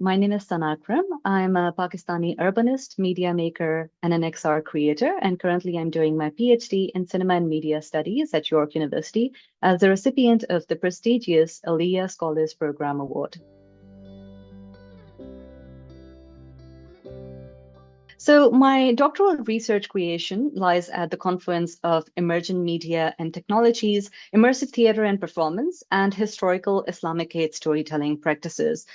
My name is Sana Akram. I'm a Pakistani urbanist, media maker, and an XR creator. And currently, I'm doing my PhD in cinema and media studies at York University as the recipient of the prestigious Aliyah Scholars Program Award. So my doctoral research creation lies at the confluence of emergent media and technologies, immersive theater and performance, and historical Islamicate storytelling practices.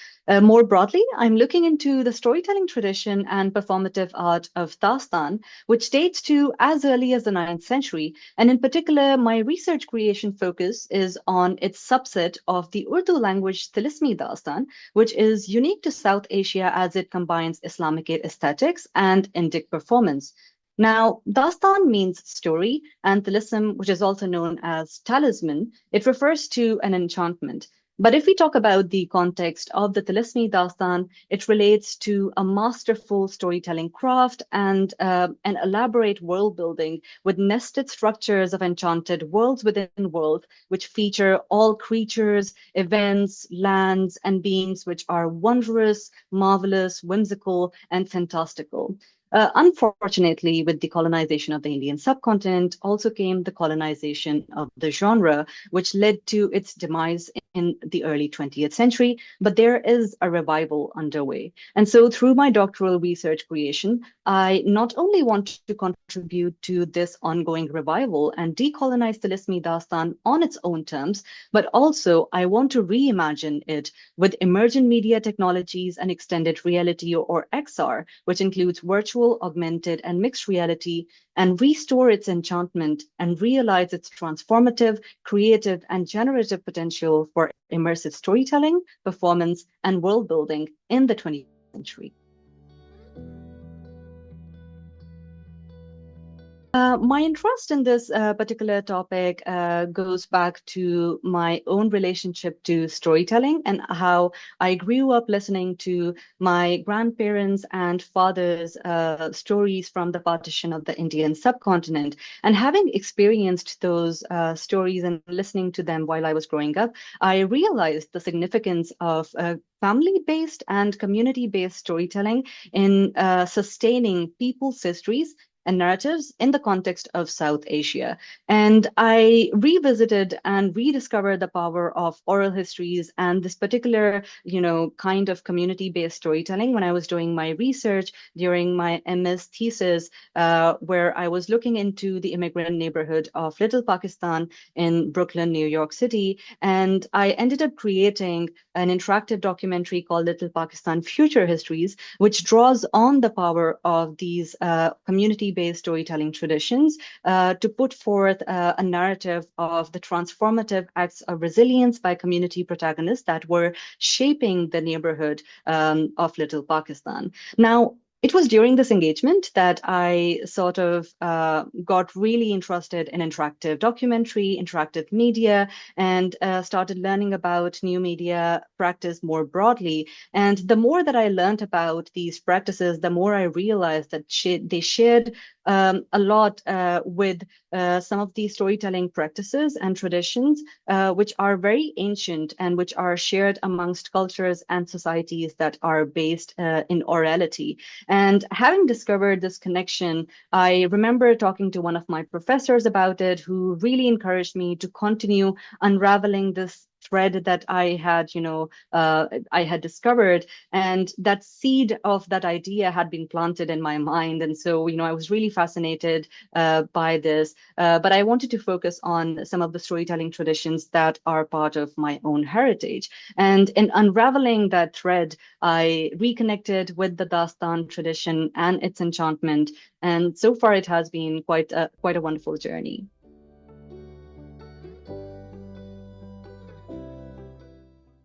More broadly, I'm looking into the storytelling tradition and performative art of Dastan, which dates to as early as the 9th century. And in particular, my research creation focus is on its subset of the Urdu language Tilismi Dastan, which is unique to South Asia as it combines Islamicate aesthetics and Indic performance. Now, Dastan means story, and Tilism, which is also known as talisman, it refers to an enchantment. But if we talk about the context of the Tilismi Dastan, it relates to a masterful storytelling craft and an elaborate world building with nested structures of enchanted worlds within worlds, which feature all creatures, events, lands, and beings which are wondrous, marvelous, whimsical, and fantastical. Unfortunately, with the colonization of the Indian subcontinent, also came the colonization of the genre, which led to its demise in the early 20th century. But there is a revival underway. And so, through my doctoral research creation, I not only want to contribute to this ongoing revival and decolonize Tilismi Dastan on its own terms, but also I want to reimagine it with emergent media technologies and extended reality or XR, which includes virtual, augmented, and mixed reality, and restore its enchantment and realize its transformative, creative, and generative potential for immersive storytelling, performance, and world building in the 20th century. My interest in this particular topic goes back to my own relationship to storytelling and how I grew up listening to my grandparents' and father's stories from the partition of the Indian subcontinent. And having experienced those stories and listening to them while I was growing up, I realized the significance of family-based and community-based storytelling in sustaining people's histories and narratives in the context of South Asia. And I revisited and rediscovered the power of oral histories and this particular, kind of community-based storytelling when I was doing my research during my MS thesis, where I was looking into the immigrant neighborhood of Little Pakistan in Brooklyn, New York City. And I ended up creating an interactive documentary called Little Pakistan Future Histories, which draws on the power of these community-based storytelling traditions to put forth a narrative of the transformative acts of resilience by community protagonists that were shaping the neighborhood of Little Pakistan. Now, it was during this engagement that I sort of got really interested in interactive documentary, interactive media, and started learning about new media practice more broadly. And the more that I learned about these practices, the more I realized that they shared a lot with some of these storytelling practices and traditions, which are very ancient and which are shared amongst cultures and societies that are based in orality. And having discovered this connection, I remember talking to one of my professors about it, who really encouraged me to continue unraveling this thread that I had discovered, and that seed of that idea had been planted in my mind. And so, I was really fascinated by this, but I wanted to focus on some of the storytelling traditions that are part of my own heritage. And in unraveling that thread, I reconnected with the Dastan tradition and its enchantment. And so far, it has been quite a wonderful journey.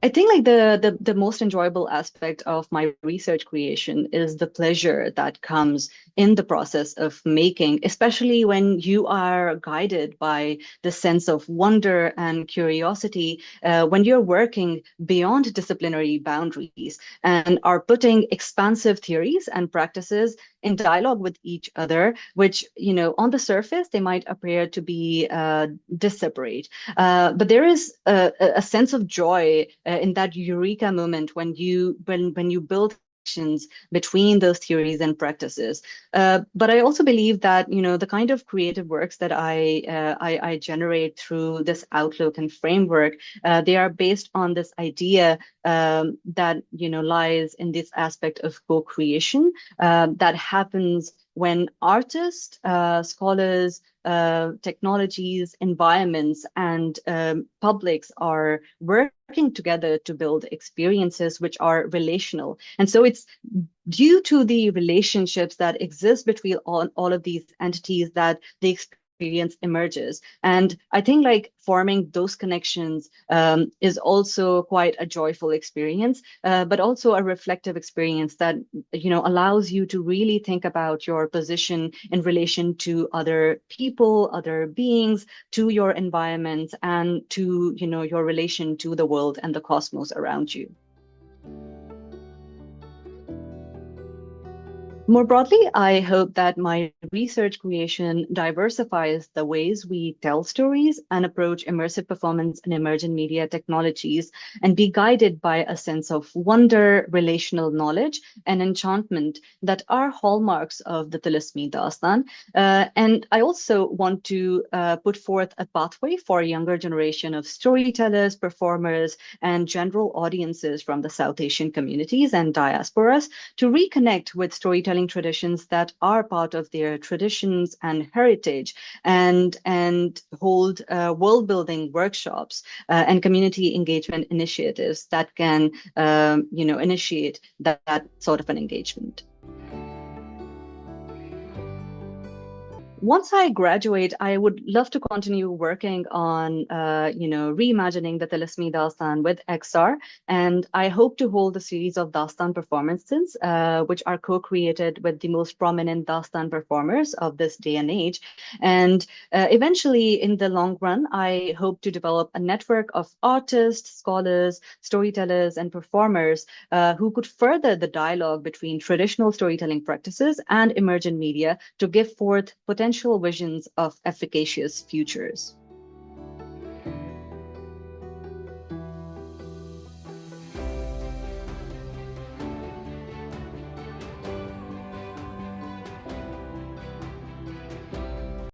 I think like the most enjoyable aspect of my research creation is the pleasure that comes in the process of making, especially when you are guided by the sense of wonder and curiosity, when you're working beyond disciplinary boundaries and are putting expansive theories and practices in dialogue with each other, which, on the surface, they might appear to be disseparate. But there is a sense of joy in that eureka moment when you build between those theories and practices. But I also believe that, the kind of creative works that I generate through this outlook and framework, they are based on this idea that, lies in this aspect of co-creation that happens when artists, scholars, technologies, environments, and publics are working together to build experiences which are relational. And so it's due to the relationships that exist between all of these entities that the experience emerges. And I think like forming those connections is also quite a joyful experience, but also a reflective experience that, allows you to really think about your position in relation to other people, other beings, to your environment, and to, your relation to the world and the cosmos around you. More broadly, I hope that my research creation diversifies the ways we tell stories and approach immersive performance and emergent media technologies, and be guided by a sense of wonder, relational knowledge, and enchantment that are hallmarks of the Tilismi Dastan. And I also want to put forth a pathway for a younger generation of storytellers, performers, and general audiences from the South Asian communities and diasporas to reconnect with storytelling traditions that are part of their traditions and heritage, and hold world building workshops and community engagement initiatives that can initiate that sort of an engagement. Once I graduate, I would love to continue working on, reimagining the Tilismi Dastan with XR, and I hope to hold a series of Dastan performances, which are co-created with the most prominent Dastan performers of this day and age. And eventually, in the long run, I hope to develop a network of artists, scholars, storytellers, and performers who could further the dialogue between traditional storytelling practices and emergent media to give forth potential visions of efficacious futures.